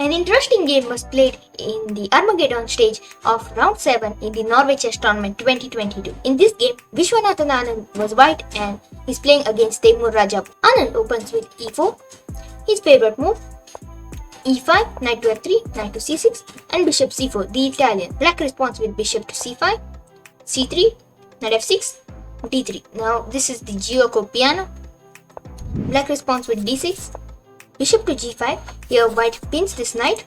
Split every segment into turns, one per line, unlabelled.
An interesting game was played in the Armageddon stage of round 7 in the Norway Chess Tournament 2022. In this game, Viswanathan Anand was white and he's playing against Teimour Radjabov. Anand opens with e4, his favorite move, e5, knight to f3, knight to c6 and bishop c4, the Italian. Black responds with bishop to c5, c3, knight f6, d3. Now this is the Gioco piano. Black responds with d6, bishop to g5. Here white pins this knight.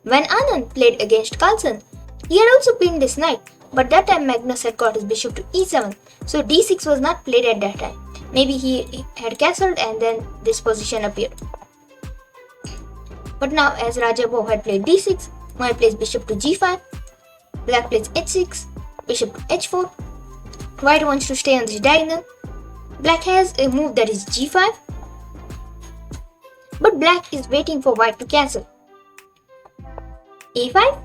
When Anand played against Carlsen, he had also pinned this knight, but that time Magnus had got his bishop to e7, so d6 was not played at that time. Maybe he had castled and then this position appeared. But now as Radjabov had played d6, white plays bishop to g5, black plays h6, bishop to h4, white wants to stay on this diagonal, black has a move that is g5, but black is waiting for white to cancel. a5,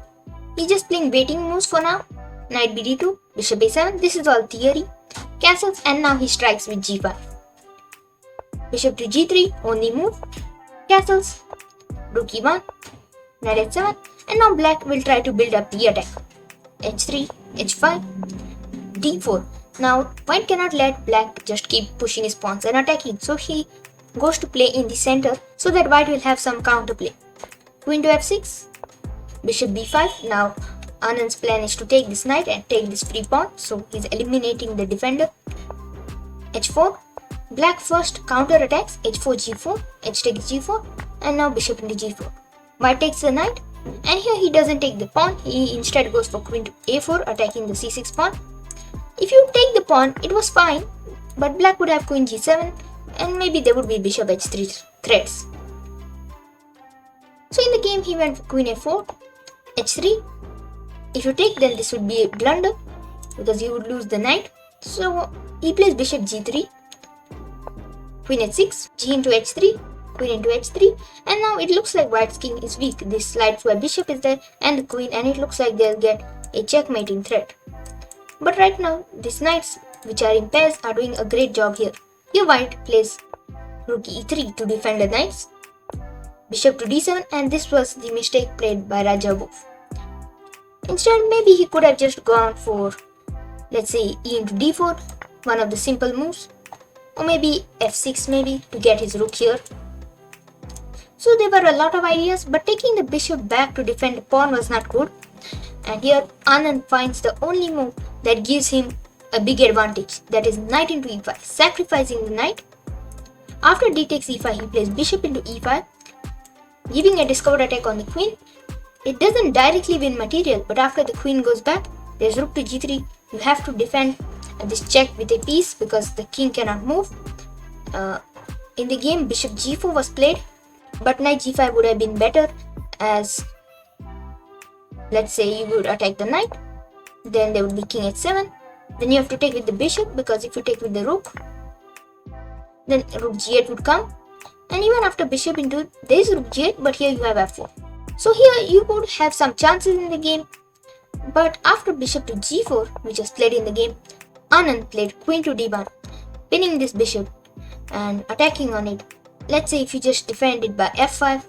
he's just playing waiting moves for now, knight bd2, bishop a7, this is all theory, cancels and now he strikes with g5. Bishop to g3, only move, cancels, rook e1, knight h7 and now black will try to build up the attack. h3, h5, d4. Now white cannot let black just keep pushing his pawns and attacking, so he goes to play in the center so that white will have some counterplay. Queen to f6, bishop b5. Now Anand's plan is to take this knight and take this free pawn, so he's eliminating the defender. h4, black first counter attacks, h4, g4, h takes g4 and now bishop into g4. White takes the knight and here he doesn't take the pawn, he instead goes for queen to a4 attacking the c6 pawn. If you take the pawn, it was fine, but black would have queen g7 and maybe there would be bishop h3 threats. So in the game he went for queen a4, h3. If you take, then this would be a blunder because you would lose the knight. So he plays bishop g3, queen h6, g into h3, queen into h3 and now it looks like white's king is weak. This slides where bishop is there and the queen, and it looks like they'll get a checkmating threat. But right now, these knights which are in pairs are doing a great job here. Here white plays rook e3 to defend the knights, bishop to d7 and this was the mistake played by Radjabov. Instead, maybe he could have just gone for, let's say, e into d4, one of the simple moves, or maybe f6 maybe to get his rook here. So there were a lot of ideas, but taking the bishop back to defend the pawn was not good. And here Anand finds the only move that gives him a big advantage, that is knight into e5, sacrificing the knight. After d takes e5, he plays bishop into e5, giving a discovered attack on the queen. It doesn't directly win material, but after the queen goes back, there's rook to g3. You have to defend this check with a piece because the king cannot move. In the game, bishop g4 was played, but knight g5 would have been better, as let's say you would attack the knight, then there would be king h7, then you have to take with the bishop because if you take with the rook, then rook g8 would come, and even after bishop into, there is rook g8, but here you have f4. So here you would have some chances in the game, but after bishop to g4, which was played in the game, Anand played queen to d1, pinning this bishop and attacking on it. Let's say if you just defend it by f5,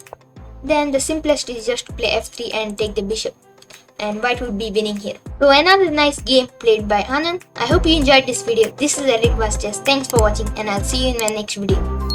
then the simplest is just to play f3 and take the bishop, and white will be winning here. So another nice game played by Anand. I hope you enjoyed this video. This is Edrick Vaz Chess. Thanks for watching and I'll see you in my next video.